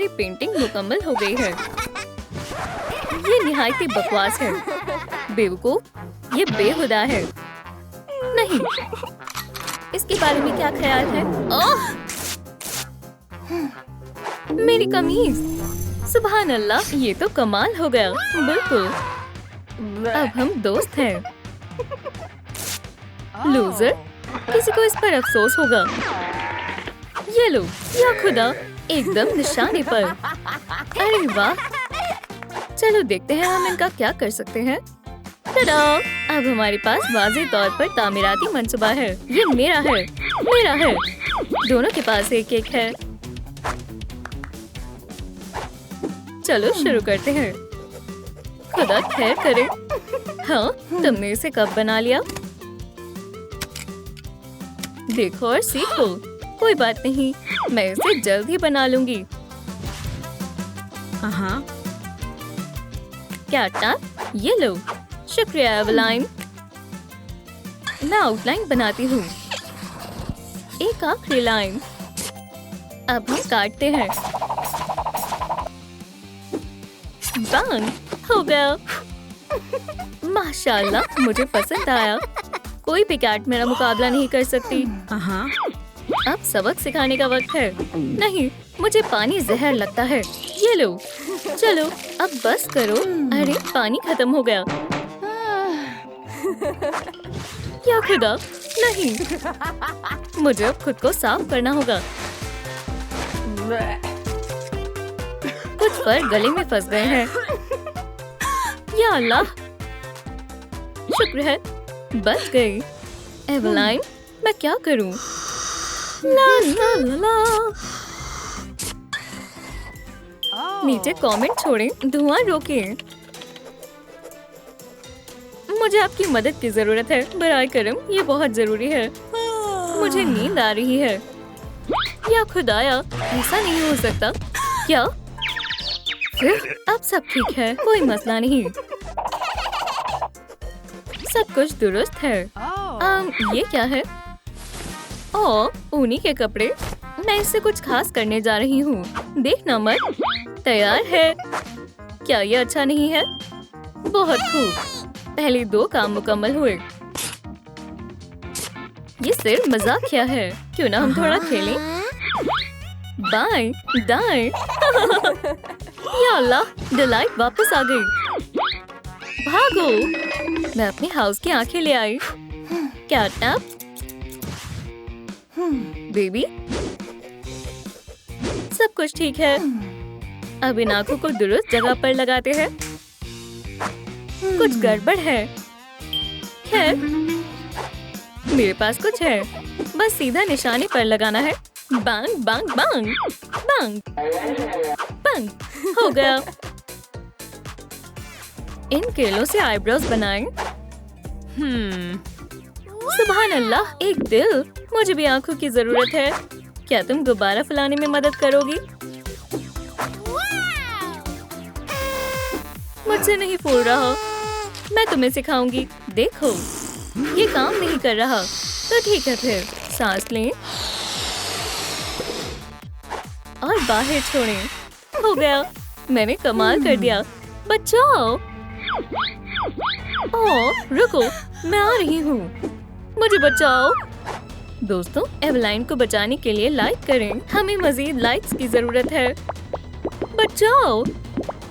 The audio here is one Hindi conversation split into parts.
हमारी पेंटिंग मुकम्मल हो गई है। ये निहायत ही बकवास है। बेवकूफ, ये बेहुदा है। नहीं, इसके बारे में क्या ख्याल है? ओह! मेरी कमीज। सुभान अल्लाह, ये तो कमाल हो गया। बिल्कुल, अब हम दोस्त हैं। लूजर, किसी को इस पर अफसोस होगा। ये लो, या खुदा, एकदम निशाने पर। अरे वाह, चलो देखते हैं हम इनका क्या कर सकते हैं। टडा! अब हमारे पास वाज़ेह तौर पर तामीराती मंसूबा है। ये मेरा है, मेरा है। दोनों के पास एक एक है। चलो शुरू करते हैं। खुदा खैर करे। हाँ, तुमने इसे कब बना लिया? देखो और सीखो। कोई बात नहीं, मैं इसे जल्द ही बना लूंगी। हाँ, क्या टाप? ये लो। शुक्रिया एवलाइन। मैं आउटलाइन बनाती हूँ। एक आखिरी लाइन। अब हम काटते हैं। बंग हो गया। माशाल्लाह, मुझे पसंद आया। कोई भी कैट मेरा मुकाबला नहीं कर सकती। हाँ, अब सबक सिखाने का वक्त है। नहीं, मुझे पानी जहर लगता है। ये लो। चलो अब बस करो। अरे पानी खत्म हो गया। या खुदा, नहीं, मुझे अब खुद को साफ करना होगा। कुछ फर गले में फंस गए हैं। या अल्लाह, शुक्र है बच गई। एवलाइन, मैं क्या करूं? ला ला ला ला। नीचे कमेंट छोड़ें, धुआं रोकें। मुझे आपकी मदद की जरूरत है, बराए करम, ये बहुत जरूरी है। मुझे नींद आ रही है। या खुदाया, ऐसा नहीं हो सकता। क्या? फिर अब सब ठीक है, कोई मसला नहीं। सब कुछ दुरुस्त है। ये क्या है? ओह, ऊनी के कपड़े। मैं इससे कुछ खास करने जा रही हूँ। देखना मत। तैयार है। क्या ये अच्छा नहीं है? बहुत खूब। पहले दो काम मुकम्मल हुए। ये सिर्फ मजाकिया है। क्यों ना हम थोड़ा खेलें? बाएं, दाएं। या अल्लाह, डिलाइट वापस आ गई। भागो! मैं अपने हाउस की आंखें ले आई। क्या टैप? बेबी, सब कुछ ठीक है। अब इन आंखों को दुरुस्त जगह पर लगाते हैं। कुछ गड़बड़ है। खैर, मेरे पास कुछ है। बस सीधा निशाने पर लगाना है। बांग बांग बांग बांग बांग। हो गया। इन केलों से आईब्रोज बनाएं। सुभान अल्लाह, एक दिल। मुझे भी आंखों की जरूरत है। क्या तुम गुब्बारा फैलाने में मदद करोगी? मुझसे नहीं फूल रहा। मैं तुम्हें सिखाऊंगी। देखो, ये काम नहीं कर रहा। तो ठीक है, फिर सांस लें और बाहर छोड़ें। हो गया। मैंने कमाल कर दिया। बचाओ! ओह, रुको, मैं आ रही हूँ। मुझे बचाओ। दोस्तों, एवलाइन को बचाने के लिए लाइक करें। हमें मजीद लाइक्स की जरूरत है। बचाओ!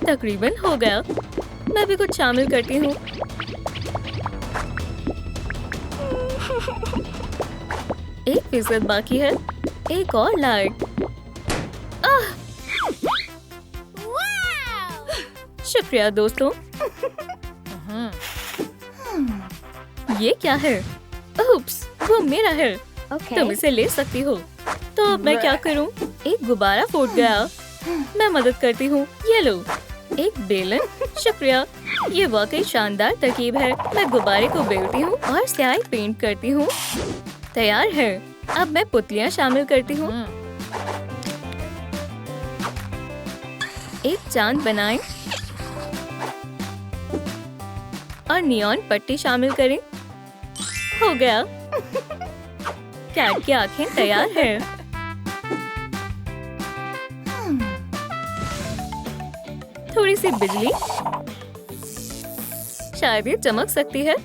तकरीबन हो गया। मैं भी कुछ शामिल करती हूँ। एक फीसद बाकी है। एक और लाइक। शुक्रिया दोस्तों। ये क्या है? उप्स, वो मेरा है। तुम इसे ले सकती हो। तो अब मैं क्या करूं? एक गुब्बारा फूट गया। मैं मदद करती हूँ। ये लो, एक बेलन। शुक्रिया, ये वाकई शानदार तरकीब है। मैं गुब्बारे को बेलती हूँ और स्याही पेंट करती हूँ। तैयार है। अब मैं पुतलियाँ शामिल करती हूँ। एक चांद बनाएं और नियॉन पट्टी शामिल करें। हो गया। कैट की आंखें तैयार है। थोड़ी सी बिजली, शायद ये चमक सकती है।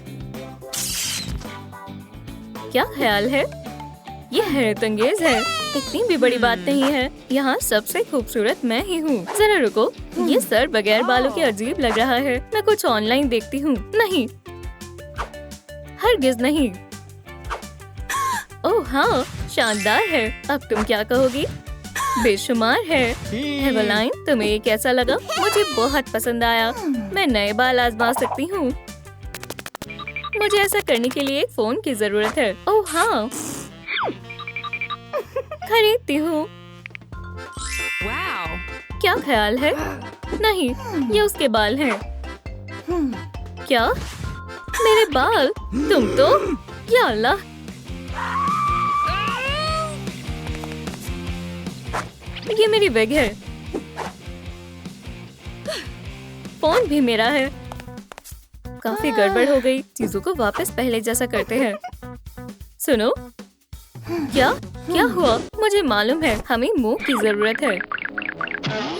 क्या ख्याल है? ये हैरतअंगेज है। इतनी भी बड़ी बात नहीं है। यहाँ सबसे खूबसूरत मैं ही हूँ। जरा रुको, ये सर बगैर बालों के अजीब लग रहा है। मैं कुछ ऑनलाइन देखती हूँ। नहीं, हरगिज नहीं। ओह हाँ, शानदार है। अब तुम क्या कहोगी? बेशुमार है। एवलाइन, तुम्हें ये कैसा लगा? मुझे बहुत पसंद आया। मैं नए बाल आजमा सकती हूँ। मुझे ऐसा करने के लिए एक फोन की जरूरत है। ओह हाँ, खरीदती हूँ। क्या ख्याल है? नहीं, ये उसके बाल हैं। क्या? मेरे बाल? तुम तो, या अल्लाह। ये मेरी विग है। फोन भी मेरा है। काफी गड़बड़ हो गई। चीजों को वापस पहले जैसा करते हैं। सुनो, क्या क्या हुआ? मुझे मालूम है, हमें मुंह की जरूरत है।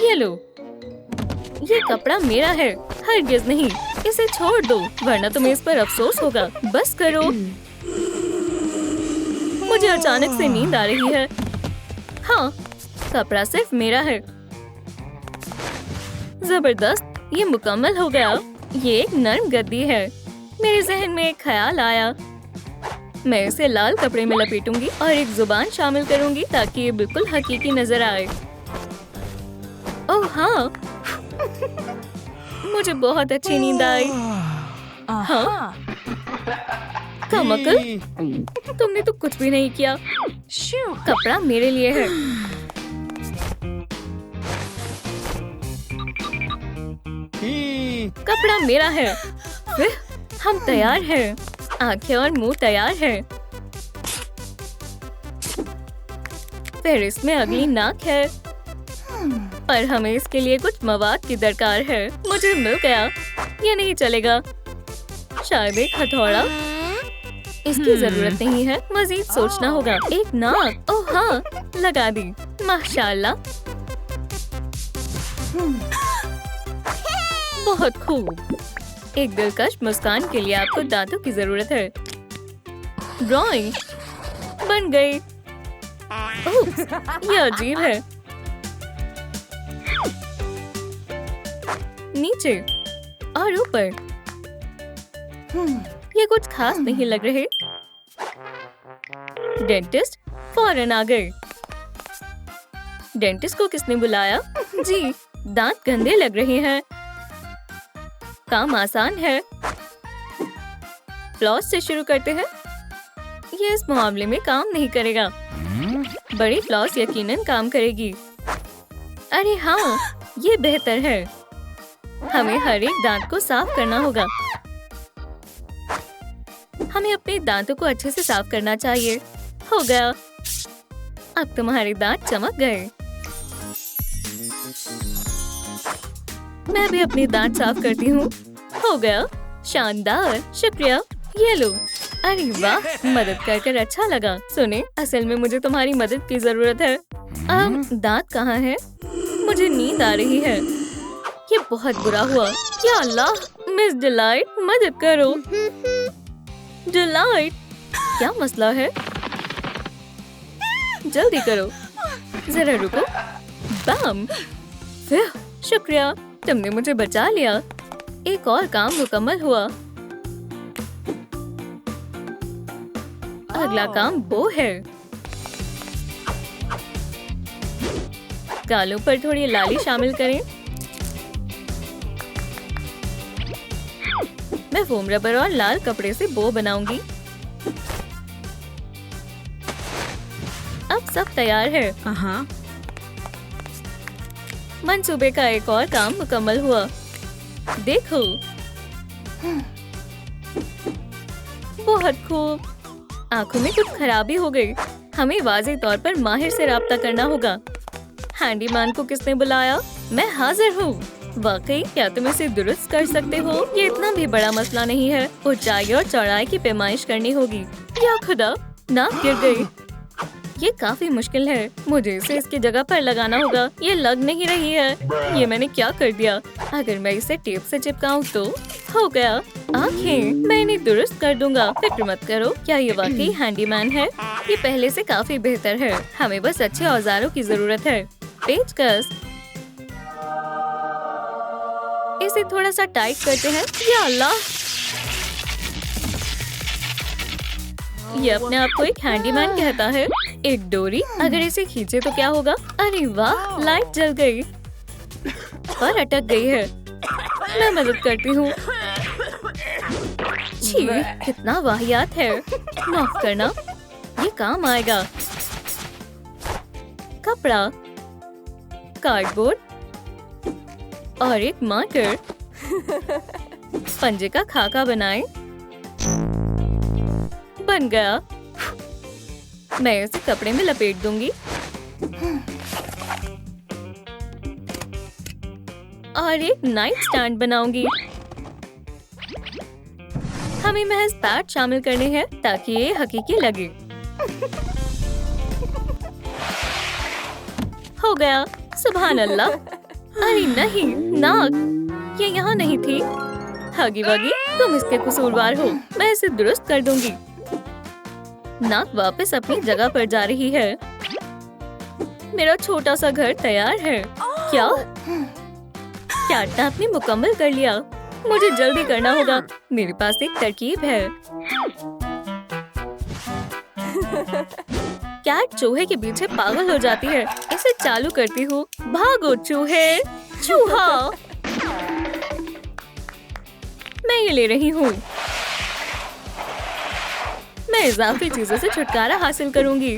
ये लो, ये कपड़ा मेरा है। हरगिज नहीं, इसे छोड़ दो, वरना तुम्हें इस पर अफसोस होगा। बस करो। मुझे अचानक से नींद आ रही है। हाँ, कपड़ा सिर्फ मेरा है। जबरदस्त, ये मुकम्मल हो गया। ये एक नर्म गद्दी है। मेरे जहन में एक ख्याल आया। मैं इसे लाल कपड़े में लपेटूंगी और एक जुबान शामिल करूंगी ताकि ये बिल्कुल हकीकी नजर आए। ओह हाँ, मुझे बहुत अच्छी नींद आई। हाँ, कमअक्ल, तुमने तो कुछ भी नहीं किया। कपड़ा मेरे लिए है। कपड़ा मेरा है। हम तैयार हैं। आंखें और मुंह तैयार है। फिर इसमें अगली नाक है, पर हमें इसके लिए कुछ मवाद की दरकार है। मुझे मिल गया। ये नहीं चलेगा। शायद एक हथौड़ा। इसकी जरूरत नहीं है, मजीद सोचना होगा। एक नाक, ओह हाँ, लगा दी। माशाल्लाह, बहुत खूब। एक दिलकश मुस्कान के लिए आपको दांतों की जरूरत है। ड्राइंग बन गई। ओह, ये अजीब है। नीचे और ऊपर, ये कुछ खास नहीं लग रहे। डेंटिस्ट फौरन आ गए। डेंटिस्ट को किसने बुलाया? जी, दांत गंदे लग रहे हैं। काम आसान है। फ्लॉस से शुरू करते हैं। ये इस मामले में काम नहीं करेगा। बड़ी फ्लॉस यकीनन काम करेगी। अरे हाँ, ये बेहतर है। हमें हर एक दांत को साफ करना होगा। हमें अपने दांतों को अच्छे से साफ करना चाहिए। हो गया। अब तुम्हारे दांत चमक गए। मैं भी अपने दांत साफ करती हूँ। हो गया। शानदार, शुक्रिया। ये लो। अरे वाह, मदद कर अच्छा लगा। सुने, असल में मुझे तुम्हारी मदद की जरूरत है। दांत कहाँ है? मुझे नींद आ रही है। ये बहुत बुरा हुआ। या अल्लाह, मिस डिलाइट, मदद करो। डिलाइट, क्या मसला है? जल्दी करो। जरा रुको। बम। शुक्रिया, तुमने मुझे बचा लिया। एक और काम मुकम्मल हुआ। अगला काम वो है। गालों पर थोड़ी लाली शामिल करें। मैं फोम रबर और लाल कपड़े से बो बनाऊंगी। अब सब तैयार है। मंसूबे का एक और काम मुकम्मल हुआ। देखो, बहुत खूब। आंखों में कुछ खराबी हो गई। हमें वाज़ेह तौर पर माहिर से राब्ता करना होगा। हैंडीमैन को किसने बुलाया? मैं हाजिर हूँ। वाकई, क्या तुम इसे दुरुस्त कर सकते हो? ये इतना भी बड़ा मसला नहीं है। ऊंचाई और चौड़ाई की पैमाइश करनी होगी। या खुदा, नाक गिर गई। ये काफी मुश्किल है। मुझे इसे इसकी जगह पर लगाना होगा। ये लग नहीं रही है। ये मैंने क्या कर दिया? अगर मैं इसे टेप से चिपकाऊं तो हो गया। आंखें मैं इन्हें दुरुस्त कर दूंगा, फिक्र मत करो। क्या ये वाकई हैंडीमैन है? ये पहले से काफी बेहतर है। हमें बस अच्छे औजारों की जरूरत है। पेचकस, इसे थोड़ा सा टाइट करते हैं। या अल्लाह, ये अपने आप को एक हैंडीमैन कहता है। एक डोरी, अगर इसे खींचे तो क्या होगा? अरे वाह, लाइट जल गई पर अटक गई है। मैं मदद करती हूँ। छी, कितना वाहियात है। माफ करना, ये काम आएगा। कपड़ा, कार्डबोर्ड और एक मार्कर। पंजे का खाका बनाएं। बन गया। मैं इसे कपड़े में लपेट दूंगी और एक नाइट स्टैंड बनाऊंगी। हमें महज पैड शामिल करने हैं ताकि ये हकीकी लगे। हो गया। सुभान अल्लाह। अरे नहीं, नाक, ये यहाँ नहीं थी। हगी वगी, तुम इसके कसूरवार हो। मैं इसे दुरुस्त कर दूंगी। नाक वापस अपनी जगह पर जा रही है। मेरा छोटा सा घर तैयार है। क्या आपने मुकम्मल कर लिया? मुझे जल्दी करना होगा। मेरे पास एक तरकीब है। कैट चूहे के पीछे पागल हो जाती है। इसे चालू करती हूँ। भागो चूहे। चूहा, मैं ये ले रही हूँ। मैं इजाफी चीजों से छुटकारा हासिल करूंगी।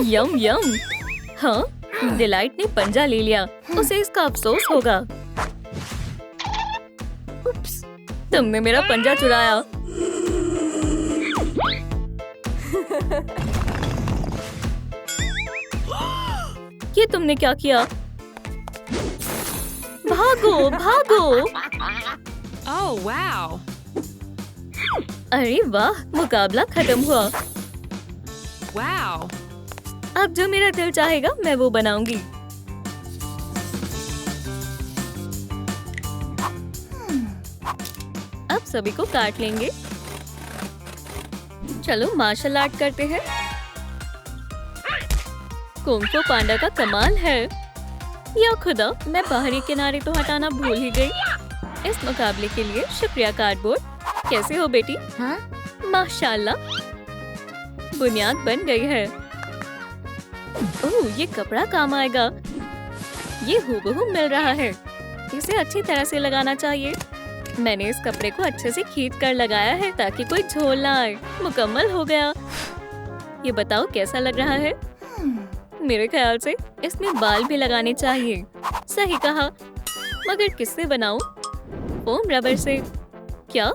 यम यम। हाँ, डिलाइट ने पंजा ले लिया। उसे इसका अफसोस होगा। उप्स, तुमने मेरा पंजा चुराया। ये तुमने क्या किया? भागो भागो। Oh, wow. अरे वाह, मुकाबला खत्म हुआ। Wow. अब जो मेरा दिल चाहेगा मैं वो बनाऊंगी। अब सभी को काट लेंगे। चलो मार्शल आर्ट करते हैं। कुंग-फू पांडा का कमाल है। या खुदा, मैं बाहरी किनारे तो हटाना भूल ही गई। इस मुकाबले के लिए शुक्रिया कार्डबोर्ड। कैसे हो बेटी? हाँ? माशाल्लाह, बुनियाद बन गई है। ओह, ये कपड़ा काम आएगा। ये हूबहू मिल रहा है। इसे अच्छी तरह से लगाना चाहिए। मैंने इस कपड़े को अच्छे से खींच कर लगाया है ताकि कोई झोल ना आए। मुकम्मल हो गया। ये बताओ कैसा लग रहा है? मेरे ख्याल से इसमें बाल भी लगाने चाहिए। सही कहा, मगर किससे बनाऊं? फोम रबर से। क्या?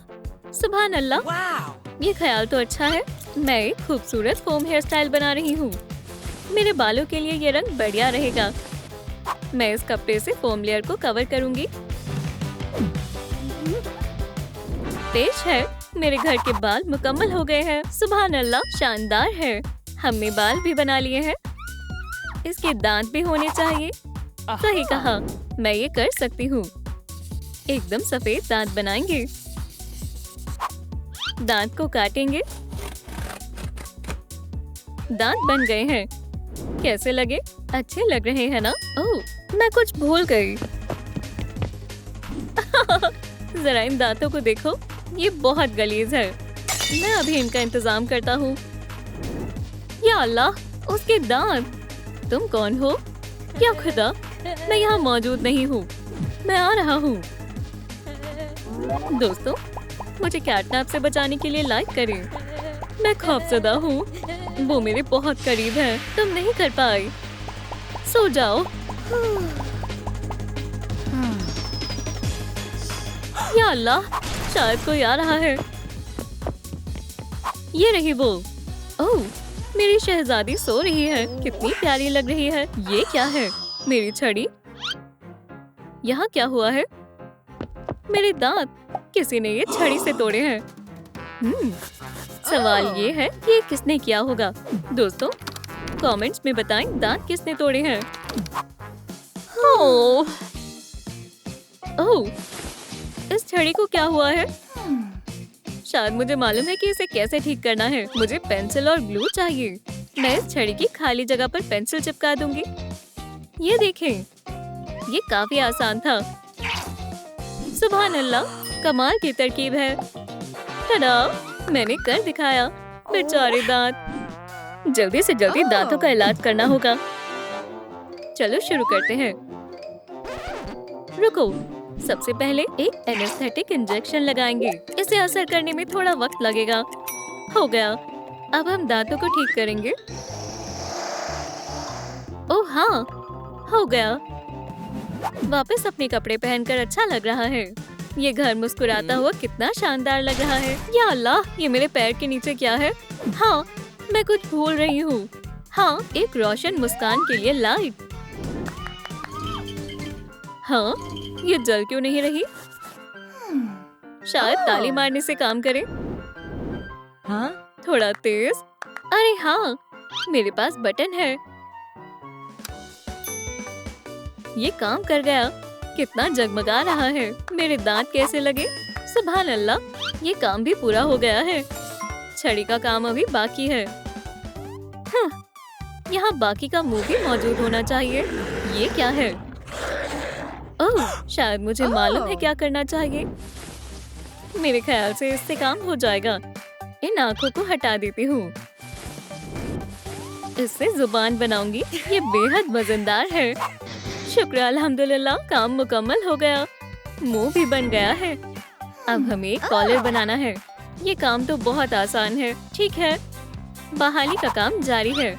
सुभान अल्लाह। Wow. ये ख्याल तो अच्छा है। मैं एक खूबसूरत फोम हेयर स्टाइल बना रही हूँ। मेरे बालों के लिए ये रंग बढ़िया रहेगा। मैं इस कपड़े से फोम लेयर को कवर करूंगी। पेश है, मेरे घर के बाल मुकम्मल हो गए हैं। सुभान अल्लाह, शानदार है। हमने बाल भी बना लिए हैं। इसके दांत भी होने चाहिए। सही कहा, मैं ये कर सकती हूँ। एकदम सफेद दांत बनाएंगे। दांत को काटेंगे। दांत बन गए हैं। कैसे लगे? अच्छे लग रहे हैं ना? ओह, मैं कुछ भूल गई। जरा इन दांतों को देखो, ये बहुत गलीज है। मैं अभी इनका इंतजाम करता हूँ। या अल्लाह, उसके दांत। तुम कौन हो? क्या खुदा, मैं यहाँ मौजूद नहीं हूँ। मैं आ रहा हूँ। दोस्तों, मुझे कैटनैप से बचाने के लिए लाइक करें। मैं खौफजदा हूँ। वो मेरे बहुत करीब है। तुम नहीं कर पाए। सो जाओ। या अल्लाह, शायद कोई आ रहा है। ये रही वो। ओह, मेरी शहजादी सो रही है। कितनी प्यारी लग रही है। ये क्या है? मेरी छड़ी। यहाँ क्या हुआ है? मेरे दांत। किसी ने ये छड़ी से तोड़े हैं। सवाल ये है कि ये किसने किया होगा। दोस्तों कमेंट्स में बताएं दांत किसने तोड़े हैं। ओह, इस छड़ी को क्या हुआ है? शायद मुझे मालूम है कि इसे कैसे ठीक करना है। मुझे पेंसिल और ग्लू चाहिए। मैं इस छड़ी की खाली जगह पर पेंसिल चिपका दूंगी। ये देखें, ये काफी आसान था। सुभान अल्लाह, कमाल की तरकीब है। टडा, मैंने कर दिखाया। बेचारे दांत। जल्दी से जल्दी दांतों का इलाज करना होगा। चलो शुरू करते हैं। रुको, सबसे पहले एक एनेस्थेटिक इंजेक्शन लगाएंगे। इसे असर करने में थोड़ा वक्त लगेगा। हो गया। अब हम दांतों को ठीक करेंगे। ओह हाँ, हो गया। वापस अपने कपड़े पहनकर अच्छा लग रहा है। ये घर मुस्कुराता हुआ कितना शानदार लग रहा है। या अल्लाह, ये मेरे पैर के नीचे क्या है? हाँ, मैं कुछ भूल रही हूँ। हाँ, एक रोशन मुस्कान के लिए लाइट। हाँ, ये जल क्यों नहीं रही? शायद ताली मारने से काम करे। हाँ, थोड़ा तेज। अरे हाँ, मेरे पास बटन है। ये काम कर गया। कितना जगमगा रहा है। मेरे दांत कैसे लगे? सुभान अल्लाह, ये काम भी पूरा हो गया है। छड़ी का काम अभी बाकी है। यहाँ बाकी का मुंह भी मौजूद होना चाहिए। ये क्या है? ओह, शायद मुझे मालूम है क्या करना चाहिए। मेरे ख्याल से इससे काम हो जाएगा। इन आँखों को हटा देती हूँ। इससे जुबान बनाऊंगी। ये बेहद मजेदार है। शुक्र अल्हम्दुलिल्लाह, काम मुकम्मल हो गया। मुंह भी बन गया है। अब हमें एक कॉलर बनाना है। ये काम तो बहुत आसान है। ठीक है, बहाली का काम जारी है।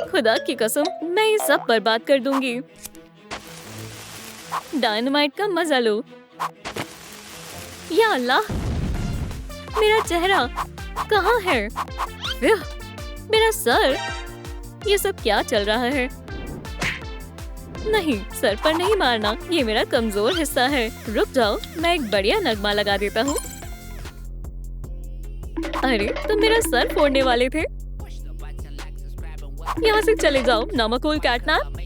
खुदा की कसम, मैं ये सब बर्बाद कर दूंगी। डायनामाइट का मजा लो। या अल्लाह, मेरा चेहरा कहाँ है? मेरा सर। ये सब क्या चल रहा है? नहीं, सर पर नहीं मारना। ये मेरा कमजोर हिस्सा है। रुक जाओ, मैं एक बढ़िया नगमा लगा देता हूँ। अरे, तुम मेरा सर फोड़ने वाले थे। यहाँ से चले जाओ, नामकूल कैटनैप।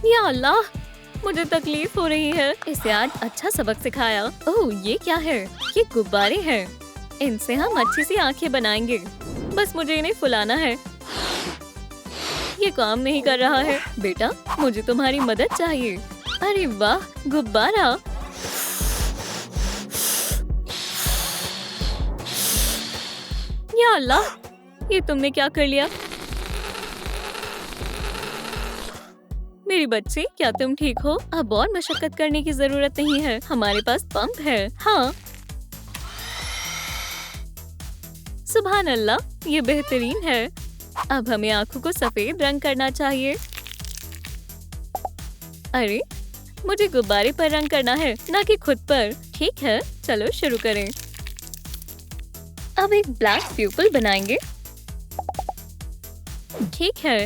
या अल्लाह, मुझे तकलीफ हो रही है। इसे आज अच्छा सबक सिखाया। ओह, ये क्या है? ये गुब्बारे हैं। इनसे हम अच्छी सी आंखें बनाएंगे। बस मुझे इन्हें फुलाना है। ये काम नहीं कर रहा है। बेटा, मुझे तुम्हारी मदद चाहिए। अरे वाह, गुब्बारा। या अल्लाह, ये तुमने क्या कर लिया? मेरी बच्ची, क्या तुम ठीक हो? अब और मशक्कत करने की जरूरत नहीं है। हमारे पास पंप है। हाँ, सुभान अल्लाह, ये बेहतरीन है। अब हमें आँखों को सफेद रंग करना चाहिए। अरे, मुझे गुब्बारे पर रंग करना है, ना कि खुद पर। ठीक है, चलो शुरू करें। अब एक ब्लैक प्यूपल बनाएंगे। ठीक है,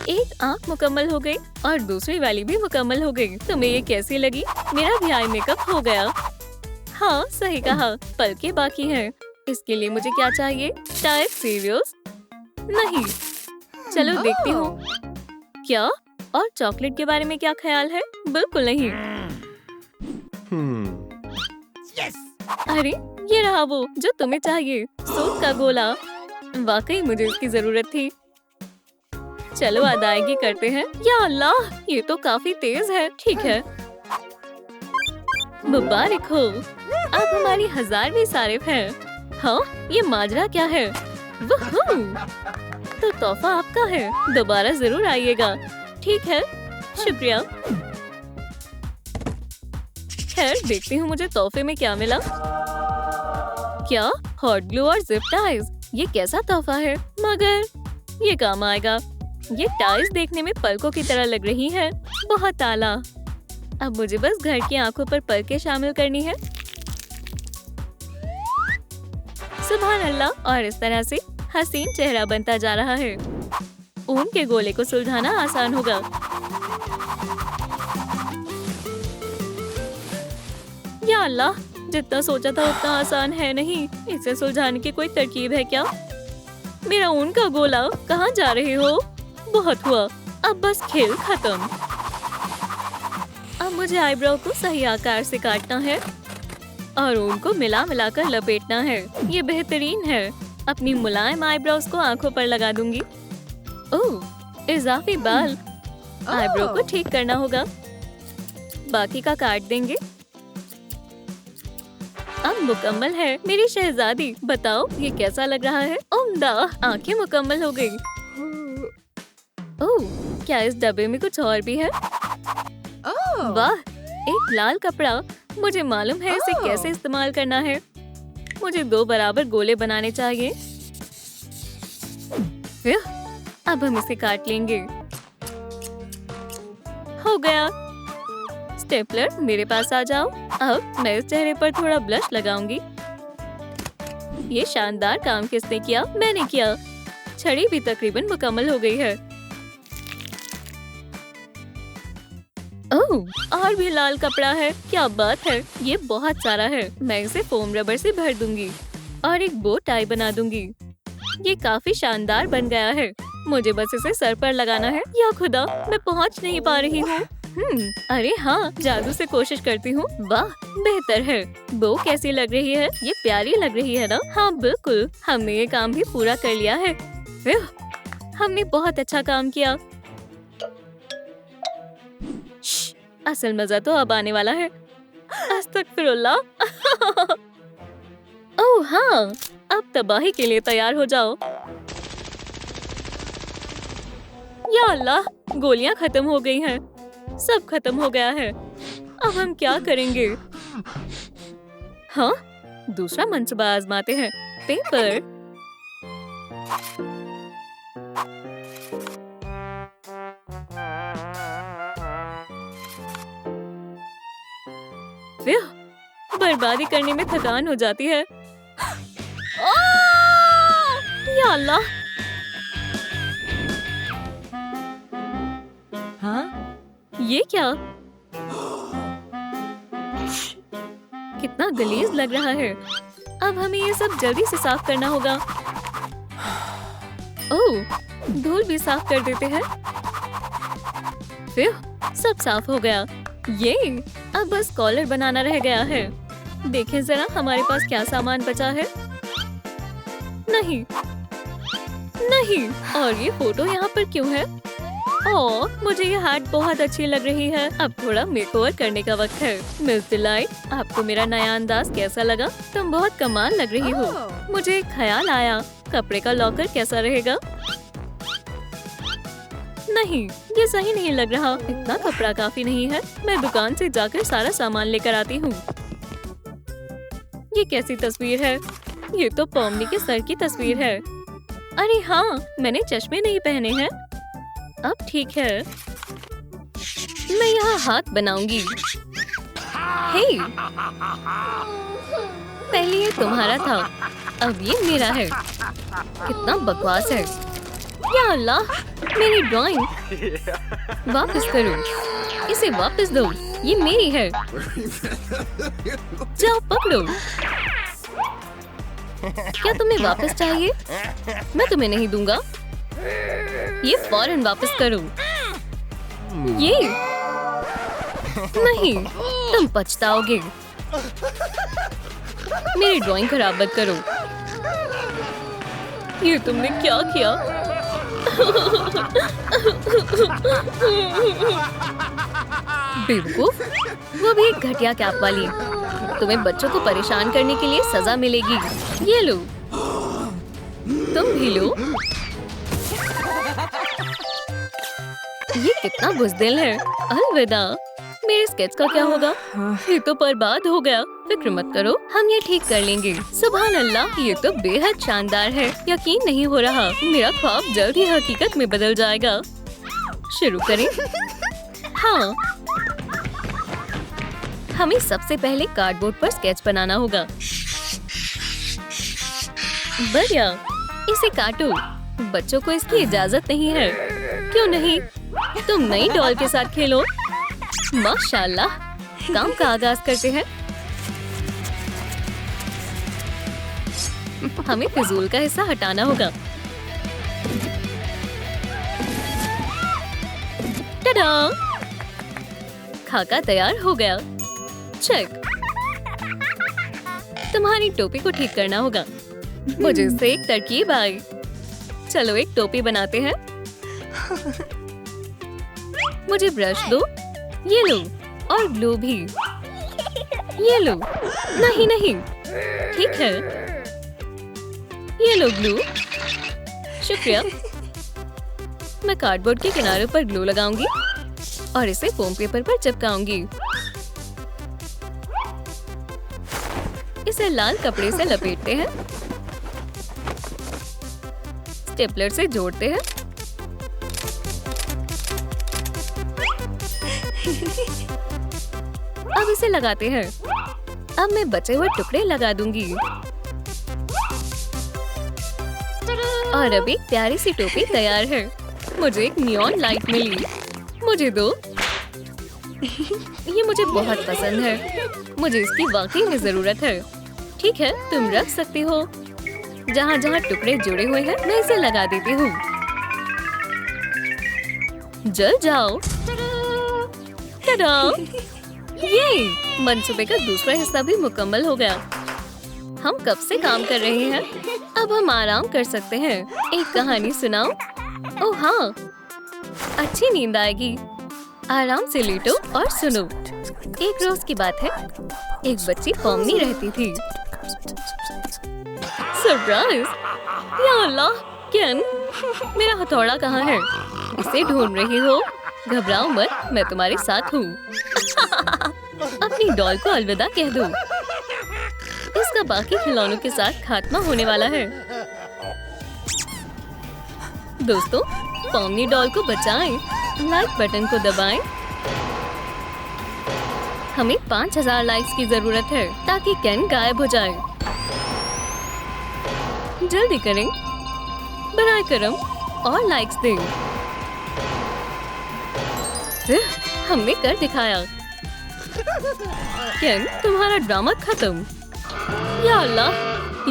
एक आँख मुकम्मल हो गई और दूसरी वाली भी मुकम्मल हो गई। तुम्हें ये कैसी लगी? मेरा भी आई मेकअप हो गया। हाँ, सही कहा। पलकें बाकी हैं। इसके लिए मुझे क्या चाहिए? शायद सीरियल्स? नहीं, चलो देखती हूँ। क्या? और चॉकलेट के बारे में क्या ख्याल है? बिल्कुल नहीं। अरे, ये रहा वो जो तुम्हें चाहिए, सूप का गोला। वाकई मुझे इसकी जरूरत थी। चलो अदायगी करते हैं। या अल्लाह, ये तो काफी तेज है। ठीक है, मुबारक हो, अब हमारी 1000वीं सारिफ है। हाँ, ये माजरा क्या है? वुहू! तो तोहफा आपका है। दोबारा जरूर आइएगा। ठीक है, शुक्रिया। खैर, देखती हूँ मुझे तोहफे में क्या मिला। क्या? हॉट ग्लू और जिप टाइज। ये कैसा तोहफा है? मगर ये काम आएगा। ये टाइज देखने में पलकों की तरह लग रही हैं। बहुत आला। अब मुझे बस घर की आंखों पर पलकें शामिल करनी है। सुभान अल्लाह, और इस तरह से हसीन चेहरा बनता जा रहा है। ऊन के गोले को सुलझाना आसान होगा। या अल्लाह, जितना सोचा था उतना आसान है नहीं। इसे सुलझाने की कोई तरकीब है क्या? मेरा ऊन का गोला, कहाँ जा रहे हो? बहुत हुआ, अब बस खेल खत्म। अब मुझे आईब्रो को सही आकार से काटना है और ऊन को मिला कर लपेटना है। ये बेहतरीन है। अपनी मुलायम आईब्रोज को आंखों पर लगा दूंगी। ओह, इजाफी बाल। आईब्रो को ठीक करना होगा। बाकी का काट देंगे। अब मुकम्मल है मेरी शहजादी। बताओ ये कैसा लग रहा है? उम्दा, आंखें मुकम्मल हो गई। ओह, क्या इस डब्बे में कुछ और भी है? वाह, एक लाल कपड़ा। मुझे मालूम है इसे कैसे इस्तेमाल करना है। मुझे 2 बराबर गोले बनाने चाहिए। अब हम इसे काट लेंगे। हो गया। स्टेपलर, मेरे पास आ जाओ। अब मैं इस चेहरे पर थोड़ा ब्लश लगाऊंगी। ये शानदार काम किसने किया? मैंने किया। छड़ी भी तकरीबन मुकम्मल हो गई है। ओह, और भी लाल कपड़ा है। क्या बात है, ये बहुत सारा है। मैं इसे फोम रबर से भर दूंगी और एक बो टाई बना दूंगी। ये काफी शानदार बन गया है। मुझे बस इसे सर पर लगाना है। या खुदा, मैं पहुंच नहीं पा रही हूँ। अरे हाँ, जादू से कोशिश करती हूँ। वाह, बेहतर है। बो कैसी लग रही है? ये प्यारी लग रही है ना? हाँ बिल्कुल, हमने ये काम भी पूरा कर लिया है। हमने बहुत अच्छा काम किया। असल मजा तो अब आने वाला है। अस्तगफिरुल्लाह। ओह हाँ, अब तबाही के लिए तैयार हो जाओ। या अल्लाह, गोलियां खत्म हो गई हैं। सब खत्म हो गया है। अब हम क्या करेंगे? हाँ, दूसरा मंसूबा आजमाते हैं। पेपर। बर्बादी करने में थकान हो जाती है। या अल्लाह। हाँ, ये क्या? कितना गलीज लग रहा है। अब हमें ये सब जल्दी से साफ करना होगा। ओह, धूल भी साफ कर देते हैं। फिर सब साफ हो गया। ये अब बस कॉलर बनाना रह गया है। देखें जरा हमारे पास क्या सामान बचा है। नहीं, नहीं, और ये फोटो यहाँ पर क्यों है? ओह, मुझे ये हैट बहुत अच्छी लग रही है। अब थोड़ा मेकओवर करने का वक्त है। मिस डिलाइट, आपको मेरा नया अंदाज कैसा लगा? तुम बहुत कमाल लग रही हो। मुझे एक ख्याल आया, कपड़े का लॉकर कैसा रहेगा? नहीं, ये सही नहीं लग रहा। इतना कपड़ा काफी नहीं है। मैं दुकान से जाकर सारा सामान लेकर आती हूँ। ये कैसी तस्वीर है? ये तो पॉमनी के सर की तस्वीर है। अरे हाँ, मैंने चश्मे नहीं पहने हैं। अब ठीक है। मैं यहाँ हाथ बनाऊंगी। हे, पहले ये तुम्हारा था, अब ये मेरा है। कितना बकवास है। या अल्लाह, मेरी ड्राइंग। वापस करो, इसे वापस दो। ये मेरी है। जाओ पकड़ो। क्या तुम्हें वापस चाहिए? मैं तुम्हें नहीं दूंगा। ये फौरन वापस करो। ये नहीं, तुम पछताओगे। मेरी ड्राइंग खराब मत करो। ये तुमने क्या किया? बेवकूफ, वो भी एक घटिया कैप वाली। तुम्हें बच्चों को परेशान करने के लिए सजा मिलेगी। ये लो, तुम भी लो। ये कितना बुज़दिल है। अलविदा। मेरे स्केच का क्या होगा? ये तो बर्बाद हो गया। फिक्र मत करो, हम ये ठीक कर लेंगे। सुभान अल्लाह, ये तो बेहद शानदार है। यकीन नहीं हो रहा, मेरा ख्वाब जल्द ही हकीकत में बदल जाएगा। शुरू करें? हाँ, हमें सबसे पहले कार्डबोर्ड पर स्केच बनाना होगा। बढ़िया, इसे काटो। बच्चों को इसकी इजाजत नहीं है। क्यों नहीं? तुम नई डॉल के साथ खेलो। माशाल्लाह, काम का आगाज करते हैं। हमें फिजूल का हिस्सा हटाना होगा। टडा! खाका तैयार हो गया। चेक। तुम्हारी टोपी को ठीक करना होगा। मुझे इससे एक तरकीब आई। चलो एक टोपी बनाते हैं। मुझे ब्रश दो। ये लो। और ग्लू भी। ये लो। नहीं नहीं, ठीक है। ये लो ग्लू। शुक्रिया। मैं कार्डबोर्ड के किनारे पर ग्लू लगाऊंगी और इसे फोम पेपर पर चिपकाऊंगी। इसे लाल कपड़े से लपेटते हैं। स्टेपलर से जोड़ते हैं। अब इसे लगाते हैं। अब मैं बचे हुए टुकड़े लगा दूंगी। और अब एक प्यारी सी टोपी तैयार है। मुझे एक नियॉन लाइट मिली। मुझे दो। ये मुझे बहुत पसंद है। मुझे इसकी वाकई में जरूरत है। ठीक है, तुम रख सकती हो। जहाँ जहाँ टुकड़े जुड़े हुए हैं मैं इसे लगा देती हूँ। जल जाओ। टडा! ये मंसूबे का दूसरा हिस्सा भी मुकम्मल हो गया। हम कब से काम कर रहे हैं। अब हम आराम कर सकते हैं। एक कहानी सुनाओ। ओह हाँ, अच्छी नींद आएगी। आराम से लेटो और सुनो। एक रोज की बात है। एक बच्ची पॉमनी रहती थी। सरप्राइज! या अल्लाह, केन, मेरा हथौड़ा कहाँ है? इसे ढूंढ रही हो? घबराओ मत, मैं तुम्हारे साथ हूँ। अपनी डॉल को अलविदा कह दो। इसका बाकी खिलौनों के साथ खात्मा होने वाला है। दोस्तों, पॉमनी डॉल को बचाएं। लाइक बटन को दबाएं। हमें 5000 लाइक्स की जरूरत है ताकि केन गायब हो जाए। जल्दी करें, बराए करम, और लाइक्स दें। हमने कर दिखाया। केन, तुम्हारा ड्रामा खत्म। या अल्लाह,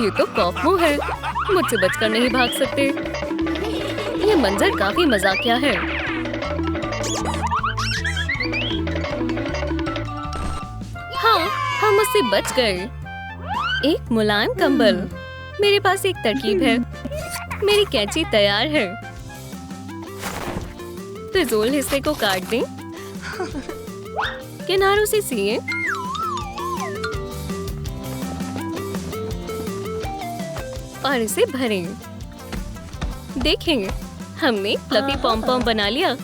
ये तो कॉफमो है। मुझसे बचकर नहीं भाग सकते। ये मंजर काफी मजाकिया है। हाँ, हम उससे बच गए। एक मुलायम कंबल। मेरे पास एक तरकीब है। मेरी कैंची तैयार है। फिजूल हिस्से को काट दें। किनारों से सिएं। और इसे भरें। देखें, हमने फ्लफी पॉम पॉम बना लिया।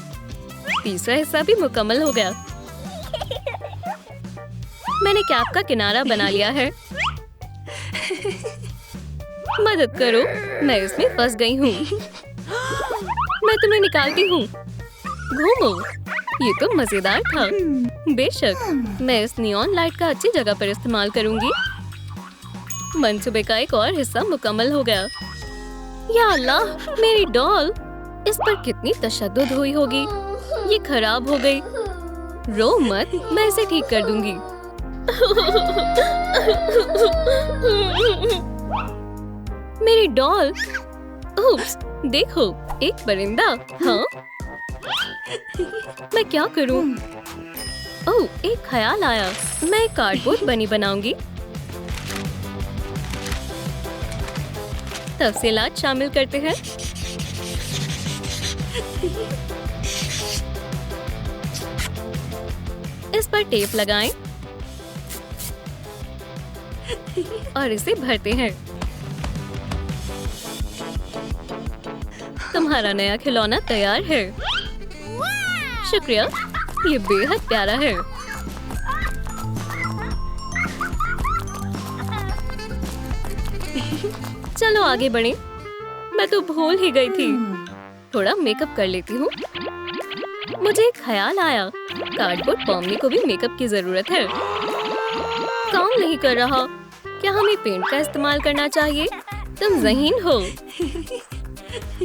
तीसरा हिस्सा भी मुकम्मल हो गया। मैंने कैप का किनारा बना लिया है। मदद करो, मैं इसमें फंस गई हूँ। मैं तुम्हें निकालती हूँ। घूमो। ये तो मजेदार था। बेशक, मैं इस नियॉन लाइट का अच्छी जगह पर इस्तेमाल करूंगी। मंसूबे का एक और हिस्सा मुकम्मल हो गया। या अल्लाह, मेरी डॉल! इस पर कितनी तशद्दुद हुई होगी। ये खराब हो गई। रो मत, मैं इसे ठीक कर दूंगी। मेरी डॉल! उप्स, देखो, एक परिंदा। हाँ, मैं क्या करूं? ओह, एक ख्याल आया। मैं एक कार्डबोर्ड बनी बनाऊंगी। तफसीलात शामिल करते हैं। इस पर टेप लगाएं और इसे भरते हैं। तुम्हारा नया खिलौना तैयार है। शुक्रिया, ये बेहद प्यारा है। चलो आगे बढ़ें। मैं तो भूल ही गई थी। थोड़ा मेकअप कर लेती हूँ। मुझे एक ख्याल आया। कार्डबोर्ड पॉमनी को भी मेकअप की जरूरत है। काम नहीं कर रहा। क्या हमें पेंट का इस्तेमाल करना चाहिए? तुम ज़हीन हो।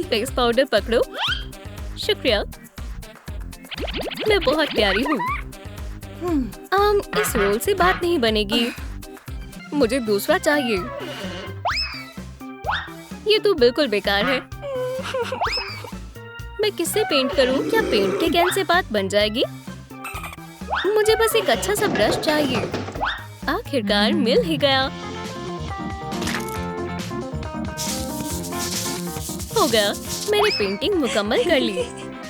फेस पाउडर पकड़ो। शुक्रिया, मैं बहुत प्यारी हूँ। इस रोल से बात नहीं बनेगी। मुझे दूसरा चाहिए। ये तो बिल्कुल बेकार है। मैं किससे पेंट करूं? क्या पेंट के कैन से बात बन जाएगी? मुझे बस एक अच्छा सा ब्रश चाहिए। आखिरकार मिल ही गया। हो गया, मैंने पेंटिंग मुकम्मल कर ली।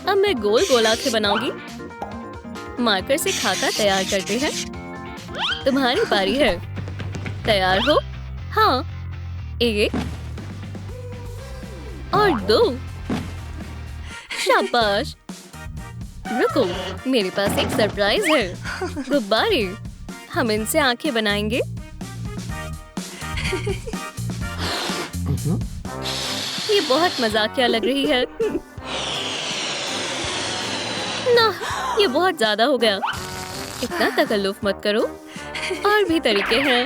अब मैं गोल गोल आंखें बनाऊंगी। मार्कर से खाका तैयार करते हैं। तुम्हारी बारी है। तैयार हो? हाँ, 1 और 2। शाबाश। रुको, मेरे पास एक सरप्राइज है। गुब्बारे। हम इनसे आंखें बनाएंगे। ये बहुत मजाकिया लग रही है। ना, ये बहुत ज्यादा हो गया। इतना तकल्लुफ मत करो। और भी तरीके हैं।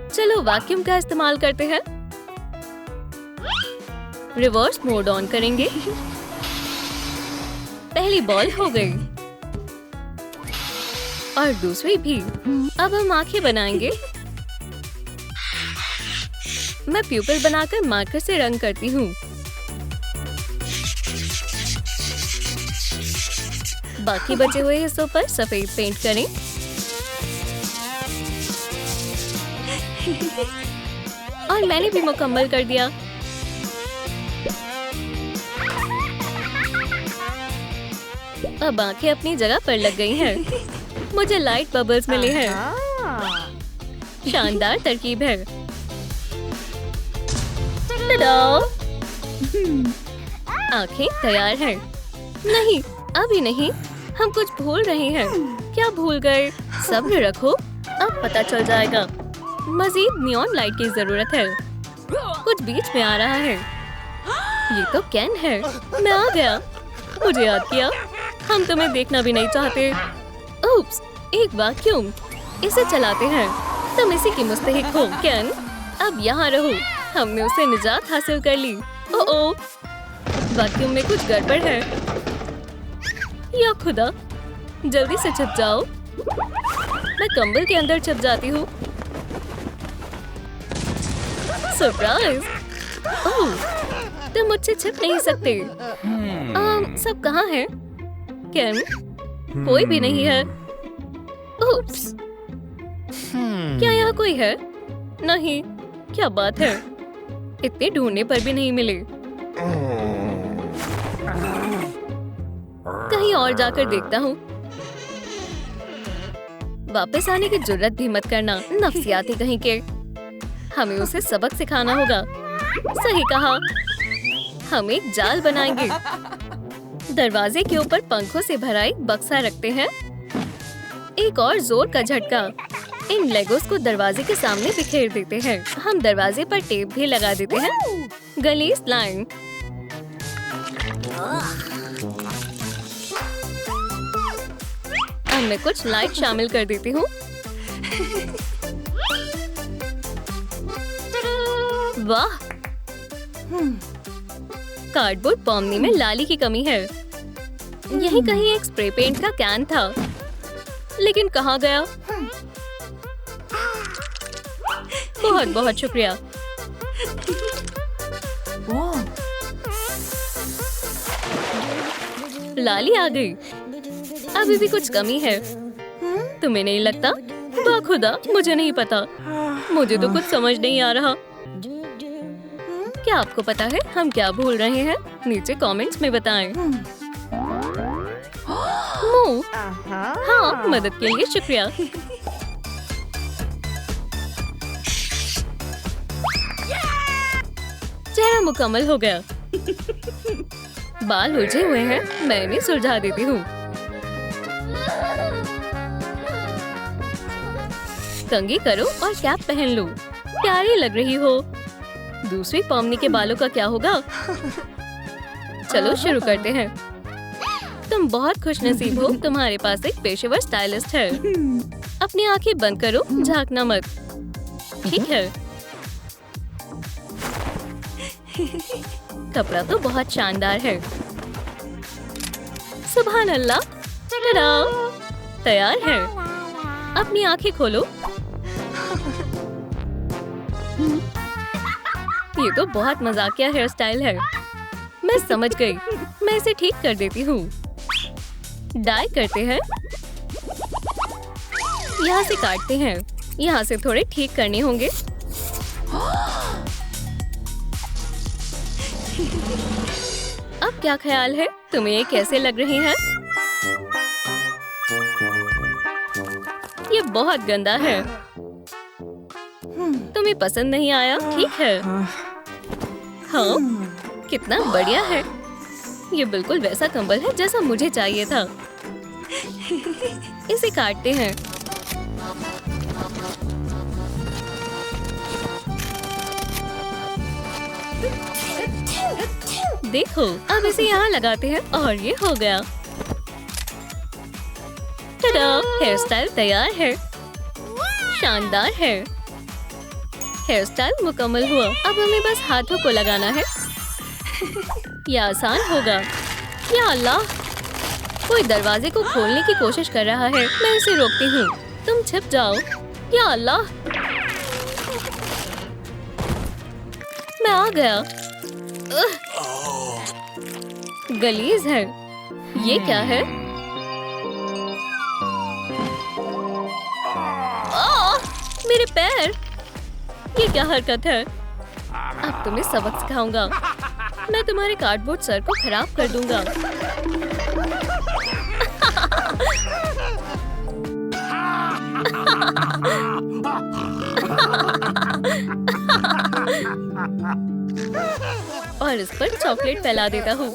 चलो वैक्यूम का इस्तेमाल करते हैं। रिवर्स मोड ऑन करेंगे। पहली बॉल हो गई और दूसरी भी। अब हम आंखें बनाएंगे। मैं प्यूपिल बनाकर मार्कर से रंग करती हूँ। बाकी बचे हुए हिस्सों पर सफेद पेंट करें। और मैंने भी मुकम्मल कर दिया। अब आंखें अपनी जगह पर लग गई हैं। मुझे लाइट बबल्स मिले हैं। शानदार तरकीब है। आंखें तैयार हैं। नहीं, अभी नहीं। हम कुछ भूल रहे हैं। क्या भूल गए? सब्र रखो, अब पता चल जाएगा। मजीद नियॉन लाइट की जरूरत है। कुछ बीच में आ रहा है। ये तो कैन है। मैं आ गया। मुझे याद किया। हम तुम्हें देखना भी नहीं चाहते। उप्स, एक वैक्यूम। इसे चलाते हैं। तुम इसी की मुस्तहिक हो, कैन। अब यहाँ रहो। हमने उसे निजात हासिल कर ली। ओह, वैक्यूम में कुछ गड़बड़ है। या खुदा, जल्दी से छुप जाओ। मैं कंबल के अंदर छुप जाती हूँ। सरप्राइज। ओह, तुम मुझसे छिप नहीं सकते। सब कहाँ हैं? कैन, कोई भी नहीं है। उप्स, क्या यहाँ कोई है? नहीं, क्या बात है? इतने ढूंढने पर भी नहीं मिले। कहीं और जाकर देखता हूँ। वापस आने की जुर्रत भी मत करना, नफसियाती कहीं के। हमें उसे सबक सिखाना होगा। सही कहा। हम एक जाल बनाएंगे। दरवाजे के ऊपर पंखों से भरा एक बक्सा रखते हैं। एक और जोर का झटका। इन लेगोस को दरवाजे के सामने बिखेर देते हैं। हम दरवाजे पर टेप भी लगा देते हैं। गलीस लाइन। अब मैं कुछ लाइट शामिल कर देती हूँ। वाह, कार्डबोर्ड पॉमनी में लाली की कमी है। यहीं कहीं एक स्प्रे पेंट का कैन था, लेकिन कहाँ गया? बहुत बहुत शुक्रिया। लाली आ गई। अभी भी कुछ कमी है। तुम्हें नहीं लगता? बाखुदा, मुझे नहीं पता। मुझे तो कुछ समझ नहीं आ रहा। क्या आपको पता है हम क्या भूल रहे हैं? नीचे कमेंट्स में बताएं। मुंह। हाँ, मदद के लिए शुक्रिया। चेहरा मुकम्मल हो गया। बाल उलझे हुए हैं, मैं इन्हें सुलझा देती हूँ। कंघी करो और कैप पहन लो। प्यारी लग रही हो। दूसरी पॉमनी के बालों का क्या होगा? चलो शुरू करते हैं। तुम बहुत खुशनसीब हो, तुम्हारे पास एक पेशेवर स्टाइलिस्ट है। अपनी आंखें बंद करो, झांकना मत। ठीक है। कपड़ा तो बहुत शानदार है। सुभान अल्लाह, टडा! तैयार है। अपनी आंखें खोलो। ये तो बहुत मजाकिया हेयर स्टाइल है। मैं समझ गई। मैं इसे ठीक कर देती हूँ। डाई करते हैं। यहाँ से काटते हैं। यहाँ से थोड़े ठीक करने होंगे। अब क्या ख्याल है? तुम्हें ये कैसे लग रही है? ये बहुत गंदा है। तुम्हें पसंद नहीं आया? ठीक है। हाँ, कितना बढ़िया है। ये बिल्कुल वैसा कंबल है जैसा मुझे चाहिए था। इसे काटते हैं। देखो, अब इसे यहाँ लगाते हैं और ये हो गया। टडा! हेयर स्टाइल तैयार है। शानदार है। हेयर स्टाइल मुकम्मल हुआ। अब हमें बस हाथों को लगाना है। यह आसान होगा। या अल्लाह! कोई दरवाजे को खोलने की कोशिश कर रहा है। मैं इसे रोकती हूँ। तुम छिप जाओ। या अल्लाह! मैं आ गया। गलीज है। ये क्या है? मेरे पैर! ये क्या हरकत है? अब तुम्हें सबक सिखाऊंगा। मैं तुम्हारे कार्डबोर्ड सर को खराब कर दूंगा। और इस पर चॉकलेट फैला देता हूँ।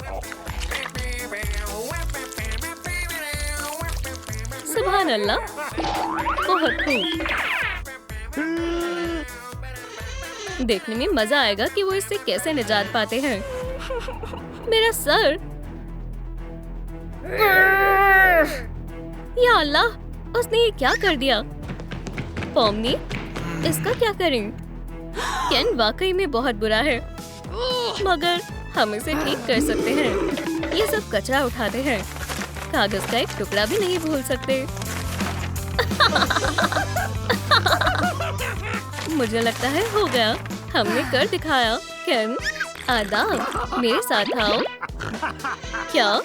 सुभान अल्लाह, बहुत खूब। देखने में मजा आएगा कि वो इससे कैसे निजात पाते हैं। मेरा सर! या अल्लाह, उसने ये क्या कर दिया? पोमनी, इसका क्या करें? केन वाकई में बहुत बुरा है, मगर हम इसे ठीक कर सकते हैं। ये सब कचरा उठाते हैं। कागज का एक टुकड़ा भी नहीं भूल सकते। मुझे लगता है हो गया। हमने कर दिखाया। केन, आदाब, मेरे साथ आओ। क्या?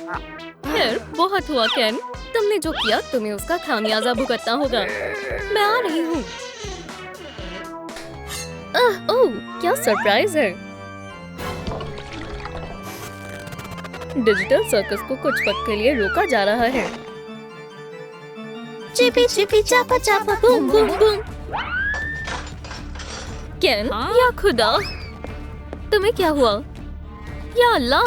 खैर, बहुत हुआ केन। तुमने जो किया तुम्हें उसका खामियाजा भुगतना होगा। मैं आ रही हूँ। ओह, क्या सरप्राइज है। डिजिटल सर्कस को कुछ वक्त के लिए रोका जा रहा है। चिपी चिपी चापा चापा बूम बूम बूम। केन, या खुदा, तुम्हें क्या हुआ? या अल्लाह!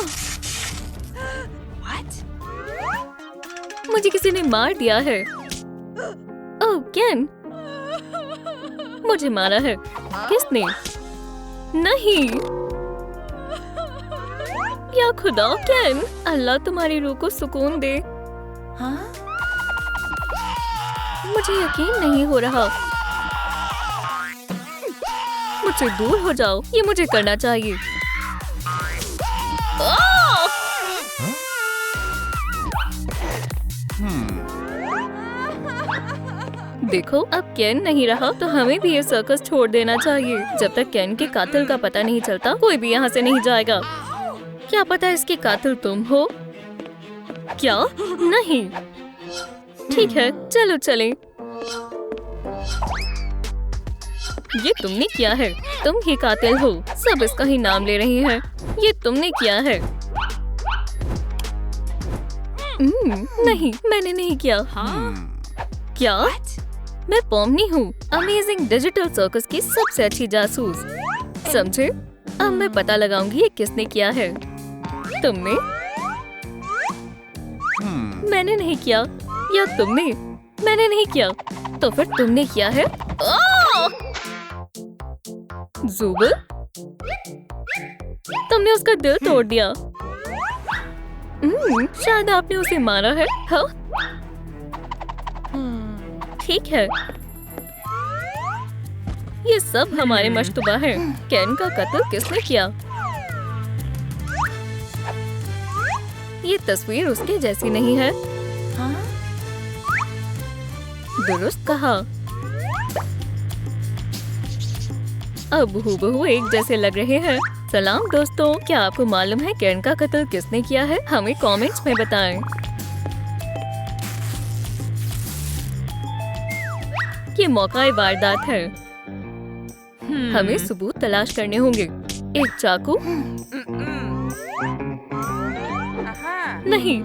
मुझे किसी ने मार दिया है। ओह केन, मुझे मारा है। किसने? नहीं। या खुदा केन, अल्लाह तुम्हारी रूह को सुकून दे। हाँ? मुझे यकीन नहीं हो रहा। मुझसे दूर हो जाओ। ये मुझे करना चाहिए। देखो, अब केन नहीं रहा तो हमें भी ये सर्कस छोड़ देना चाहिए। जब तक केन के कातिल का पता नहीं चलता कोई भी यहाँ से नहीं जाएगा। क्या पता इसके कातिल तुम हो? क्या? नहीं। ठीक है, चलो चलें। ये तुमने किया है। तुम ही कातिल हो। सब इसका ही नाम ले रही हैं। ये तुमने किया है। नहीं, मैंने नहीं किया। क्या? मैं पोमनी हूँ, अमेजिंग डिजिटल सर्कस की सबसे अच्छी जासूस। समझे? अब मैं पता लगाऊंगी ये किसने किया है। तुमने? मैंने नहीं किया। या तुमने? मैंने नहीं किया। तो फिर तुमने किया है। ज़ुबैर, तुमने उसका दिल तोड़ दिया। शायद आपने उसे मारा है। हाँ? ठीक है। ये सब हमारे मशतबा है। केन का कत्ल किसने किया? ये तस्वीर उसके जैसी नहीं है। दुरुस्त कहा। अब हूबहू एक जैसे लग रहे हैं। सलाम दोस्तों, क्या आपको मालूम है केन का कत्ल किसने किया है? हमें कमेंट्स में बताएं। ये मौका वारदात है। हमें सबूत तलाश करने होंगे। एक चाकू? नहीं।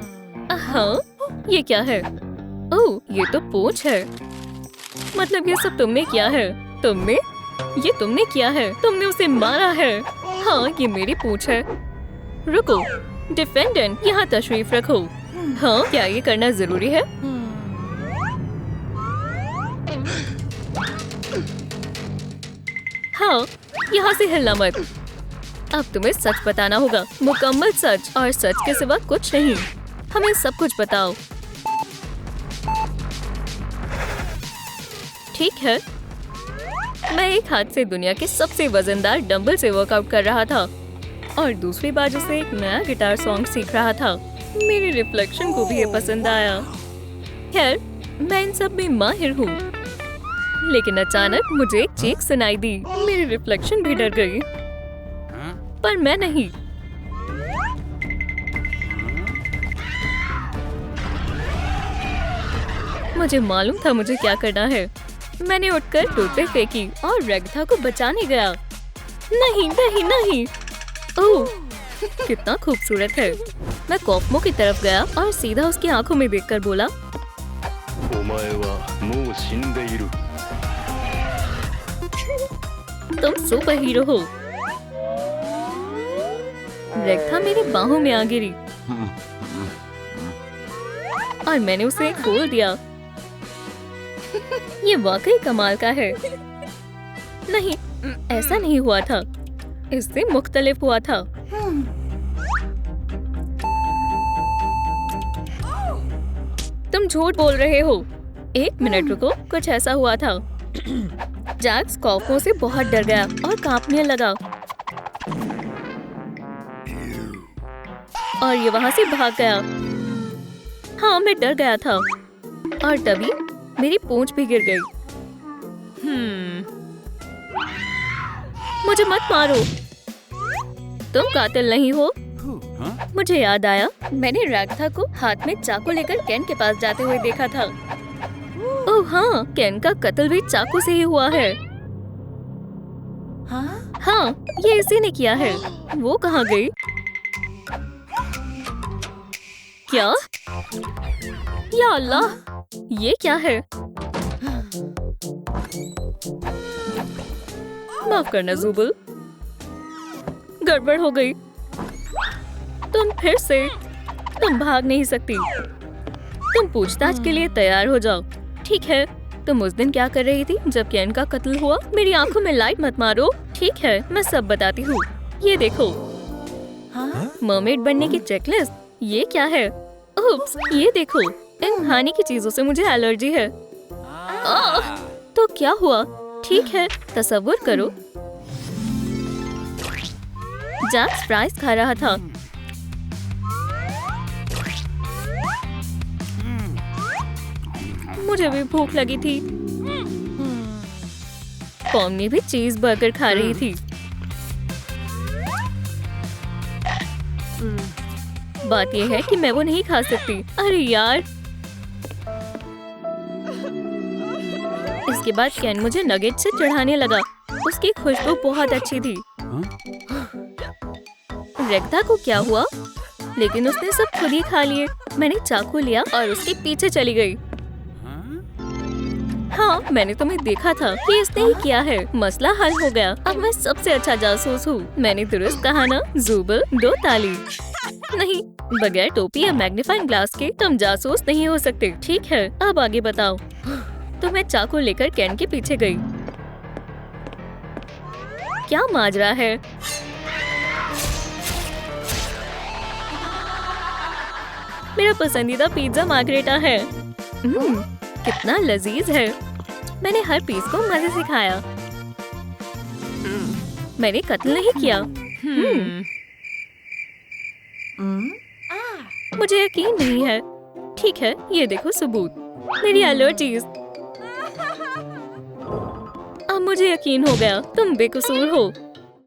हाँ, ये क्या है? ओह, ये तो पूंछ है। मतलब ये सब तुमने किया है? तुमने? ये तुमने किया है? तुमने उसे मारा है? हाँ, ये मेरी पूंछ है। रुको, डिफेंडेंट, यहाँ तशरीफ रखो। हाँ, क्या ये करना जरूरी है? हाँ, यहाँ से हिलना मत। अब तुम्हें सच बताना होगा, मुकम्मल सच, और सच के सिवा कुछ नहीं। हमें सब कुछ बताओ। ठीक है। मैं एक हाथ से दुनिया के सबसे वजनदार डंबल से वर्कआउट कर रहा था और दूसरी बाजू से एक नया गिटार सॉन्ग सीख रहा था। मेरे रिफ्लेक्शन को भी ये पसंद आया। खैर, मैं इन सब में माहिर हूँ। लेकिन अचानक मुझे एक चीख सुनाई दी। मेरी रिफ्लेक्शन भी डर गई, पर मैं नहीं। मुझे मालूम था मुझे क्या करना है। मैंने उठकर टूथपिक फेंकी और रेगथा को बचाने गया। नहीं नहीं नहीं। ओह, कितना खूबसूरत है। मैं कॉफमो की तरफ गया और सीधा उसकी आंखों में देखकर बोला, तुम सुपर हीरो हो। रेगथा मेरी बाहों में आ गिरी और मैंने उसे खोल दिया। ये वाकई कमाल का है। नहीं, ऐसा नहीं हुआ था। इससे मुख्तलिफ हुआ था। तुम झूठ बोल रहे हो। एक मिनट रुको, कुछ ऐसा हुआ था। जैक्स कॉफों से बहुत डर गया और कांपने लगा और ये वहां से भाग गया। हाँ, मैं डर गया था और तभी मेरी पूंछ भी गिर गई। मुझे मत मारो, तुम कातिल नहीं हो। मुझे याद आया, मैंने रेगथा को हाथ में चाकू लेकर केन के पास जाते हुए देखा था। ओह हाँ, केन का कत्ल भी चाकू से ही हुआ है। हाँ, ये इसी ने किया है। वो कहाँ गई? क्या? या अल्लाह, ये क्या है? माफ करना जुबल, गड़बड़ हो गई। तुम फिर से, तुम भाग नहीं सकती। तुम पूछताछ के लिए तैयार हो जाओ। ठीक है, तुम उस दिन क्या कर रही थी जब केन का कत्ल हुआ? मेरी आंखों में लाइट मत मारो। ठीक है, मैं सब बताती हूँ। ये देखो, मरमेड बनने की चेकलिस्ट। ये क्या है? उप्स, ये देखो, इन खाने की चीजों से मुझे एलर्जी है। तो क्या हुआ? ठीक है, तसव्वुर करो, जैक्स फ्राइज खा रहा था। मुझे भी भूख लगी थी। पॉम्नी भी चीज बर्गर खा रही थी। बात यह है कि मैं वो नहीं खा सकती। अरे यार। इसके बाद केन मुझे नगेट से चढ़ाने लगा। उसकी खुशबू बहुत अच्छी थी। रेगथा को क्या हुआ? लेकिन उसने सब खुद ही खा लिए। मैंने चाकू लिया और उसके पीछे चली गई। हाँ, मैंने तुम्हें देखा था कि इसने ही किया है। मसला हल हो गया। अब मैं सबसे अच्छा जासूस हूँ। मैंने दुरुस्त कहा ना, जुबल, 2 ताली। नहीं, बगैर टोपी या मैग्नीफाइंग ग्लास के तुम जासूस नहीं हो सकते। ठीक है, अब आगे बताओ। तो मैं चाकू लेकर केन के पीछे गई। क्या माजरा है? मेरा पसंदीदा पिज्जा मार्गरेटा है। कितना लजीज है। मैंने हर पीस को मजे से खाया। मैंने कत्ल नहीं किया। मुझे यकीन नहीं है। ठीक है, ये देखो सबूत। मेरी एलर्जीज। अब मुझे यकीन हो गया, तुम बेकसूर हो।